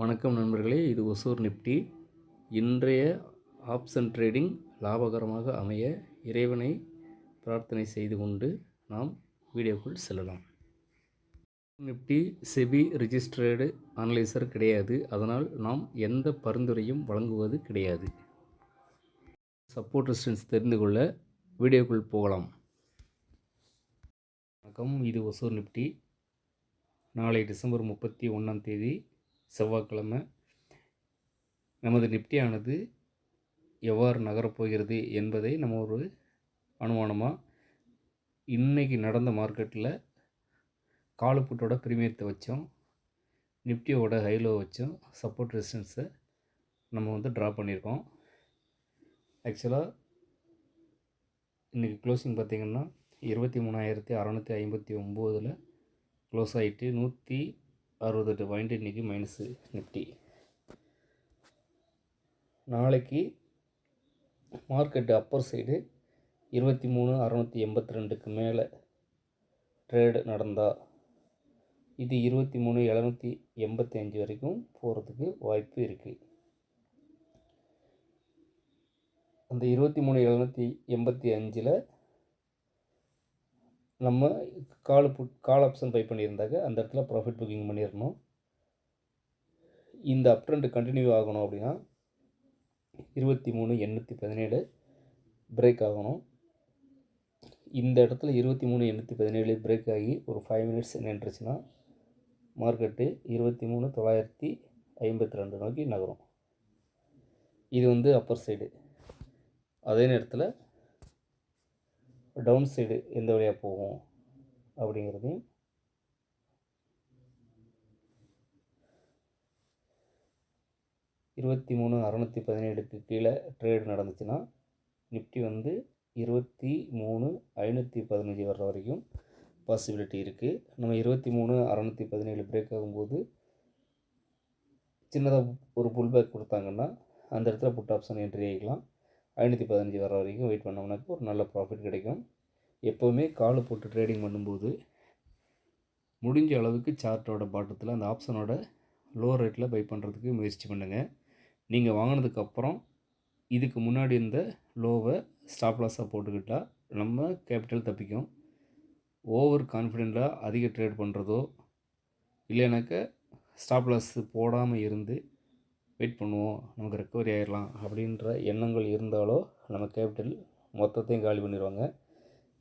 வணக்கம் நண்பர்களே, இது ஒசூர் நிப்டி. இன்றைய ஆப்ஷன் ட்ரேடிங் லாபகரமாக அமைய இறைவனை பிரார்த்தனை செய்து கொண்டு நாம் வீடியோக்குள் செல்லலாம். நிப்டி செபி ரிஜிஸ்டர்டு அனலைசர் கிடையாது. அதனால் நாம் எந்த பரிந்துரையும் வழங்குவது கிடையாது. சப்போர்ட் ரெசிஸ்டன்ஸ் தெரிந்து கொள்ள வீடியோக்குள் போகலாம். வணக்கம், இது ஒசூர் நிப்டி. நாளை டிசம்பர் 31 செவ்வாய்க்கிழமை. நமது நிப்டியானது எவ்வாறு நகரப்போகிறது என்பதை நம்ம ஒரு அனுமானமாக இன்றைக்கி நடந்த மார்க்கெட்டில் காலப்புட்டோட பிரீமியத்தை வச்சோம், நிப்டியோட ஹைலோ வச்சோம், சப்போர்ட் ரெசிஸ்டன்ஸை நம்ம ட்ரா பண்ணியிருக்கோம். ஆக்சுவலாக இன்றைக்கி க்ளோசிங் பார்த்திங்கன்னா 23,659 க்ளோஸ் ஆகிட்டு 168 பாயிண்ட் இன்றைக்கி மைனஸு நிப்டி. நாளைக்கு மார்க்கெட்டு அப்பர் சைடு 23,682க்கு மேலே ட்ரேடு நடந்தால் இது 23,785 வரைக்கும் போகிறதுக்கு வாய்ப்பு இருக்குது. அந்த 23,785 நம்ம கால் ஆப்ஷன் பை பண்ணியிருந்தாங்க, அந்த இடத்துல ப்ராஃபிட் புக்கிங் பண்ணிடணும். இந்த அப் ட்ரெண்ட் கண்டினியூ ஆகணும் அப்படின்னா 23,817 பிரேக் ஆகணும். இந்த இடத்துல 23,817 பிரேக் ஆகி ஒரு 5 மினிட்ஸ் நின்றுச்சுன்னா மார்க்கெட்டு 23,952 நோக்கி நகரும். இது அப்பர் சைடு. அதே நேரத்தில் டவுன் சைடு எந்த வழியாக போகும் அப்படிங்கிறதையும் 23,617க்கு கீழே ட்ரேடு நடந்துச்சுன்னா நிப்டி 23,515 வர்ற வரைக்கும் பாசிபிலிட்டி இருக்குது. நம்ம 23,617 பிரேக் ஆகும்போது சின்னதாக ஒரு புல் பேக் கொடுத்தாங்கன்னா அந்த இடத்துல புட் ஆப்ஷன் என்ட்ரி ஆகிக்கலாம். 515 வர வரைக்கும் வெயிட் பண்ணோம்னாக்க ஒரு நல்ல ப்ராஃபிட் கிடைக்கும். எப்போவுமே காலை போட்டு ட்ரேடிங் பண்ணும்போது முடிஞ்ச அளவுக்கு சார்ட்டோட பாட்டத்தில் அந்த ஆப்ஷனோட லோ ரேட்டில் பை பண்ணுறதுக்கு முயற்சி பண்ணுங்கள். நீங்கள் வாங்கினதுக்கப்புறம் இதுக்கு முன்னாடி இருந்த லோவை ஸ்டாப் லாஸாக போட்டுக்கிட்டால் நம்ம கேபிட்டல் தப்பிக்கும். ஓவர் கான்ஃபிடெண்ட்டாக அதிக ட்ரேட் பண்ணுறதோ இல்லைனாக்க ஸ்டாப் லாஸ் போடாமல் இருந்து வெயிட் பண்ணுவோம், நமக்கு ரெக்கவரி ஆகிடலாம் அப்படின்ற எண்ணங்கள் இருந்தாலோ நம்ம கேபிட்டல் மொத்தத்தையும் காலி பண்ணிடுவாங்க.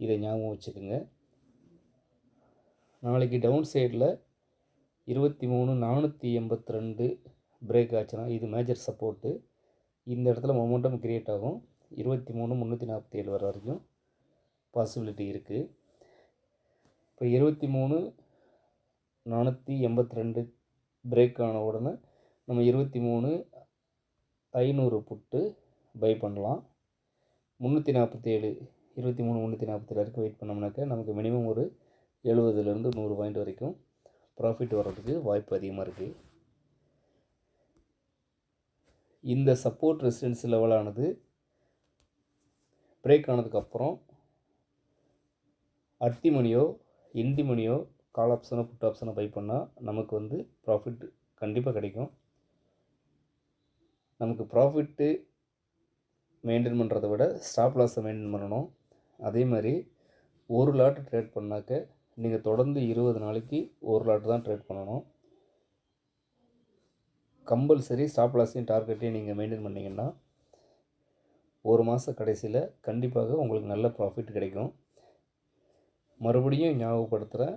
இதை ஞாபகம் வச்சுக்கோங்க. நாளைக்கு டவுன் சைடில் 23,482 பிரேக் ஆச்சுன்னா இது மேஜர் சப்போர்ட்டு. இந்த இடத்துல மொமெண்டம் கிரியேட் ஆகும். 23,347 வர வரைக்கும் பாசிபிலிட்டி இருக்குது. இப்போ 23,482 பிரேக் ஆன உடனே நம்ம 23,500 புட்டு பை பண்ணலாம். 347 23,347 வரைக்கும் வெயிட் பண்ணோம்னாக்க நமக்கு மினிமம் ஒரு 70லேருந்து 100 பாயிண்ட் வரைக்கும் ப்ராஃபிட் வர்றதுக்கு வாய்ப்பு அதிகமாக இருக்குது. இந்த சப்போர்ட் ரெசிஸ்டன்ஸ் லெவலானது பிரேக் ஆனதுக்கப்புறம் அட்டி மணியோ இண்டி மணியோ கால் ஆப்ஷனோ புட் ஆப்ஷனோ பை பண்ணால் நமக்கு ப்ராஃபிட் கண்டிப்பாக கிடைக்கும். நமக்கு ப்ராஃபிட்டு மெயின்டைன் பண்ணுறதை விட ஸ்டாப் லாஸை மெயின்டைன் பண்ணணும். அதே மாதிரி ஒரு லாட் ட்ரேட் பண்ணாக்க நீங்கள் தொடர்ந்து 20 நாளைக்கு ஒரு லாட் தான் ட்ரேட் பண்ணணும். கம்பல்சரி ஸ்டாப் லாஸையும் டார்கெட்டையும் நீங்கள் மெயின்டைன் பண்ணிங்கன்னா ஒரு மாத கடைசியில் கண்டிப்பாக உங்களுக்கு நல்ல ப்ராஃபிட் கிடைக்கும். மறுபடியும் ஞாபகப்படுத்துகிறேன்,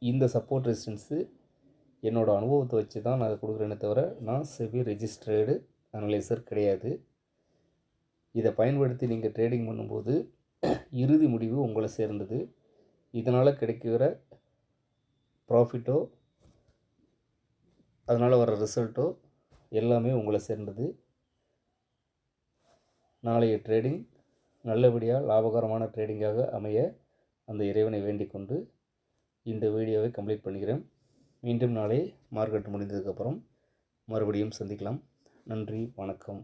இந்த சப்போர்ட் ரெசிஸ்டன்ஸு என்னோடய அனுபவத்தை வச்சு தான் நான் அதை கொடுக்குறேனே தவிர நான் செபி ரெஜிஸ்டர்டு அனலைசர் கிடையாது. இதை பயன்படுத்தி நீங்கள் ட்ரேடிங் பண்ணும்போது இறுதி முடிவு உங்களை சேர்ந்தது. இதனால் கிடைக்கிற ப்ராஃபிட்டோ அதனால் வர ரிசல்ட்டோ எல்லாமே உங்களை சேர்ந்தது. நாளைய ட்ரேடிங் நல்லபடியாக லாபகரமான ட்ரேடிங்காக அமைய அந்த இறைவனை வேண்டிக் கொண்டு இந்த வீடியோவை கம்ப்ளீட் பண்ணுகிறேன். மீண்டும் நாளை மார்க்கெட் முடிந்ததுக்கப்புறம் மறுபடியும் சந்திக்கலாம். நன்றி, வணக்கம்.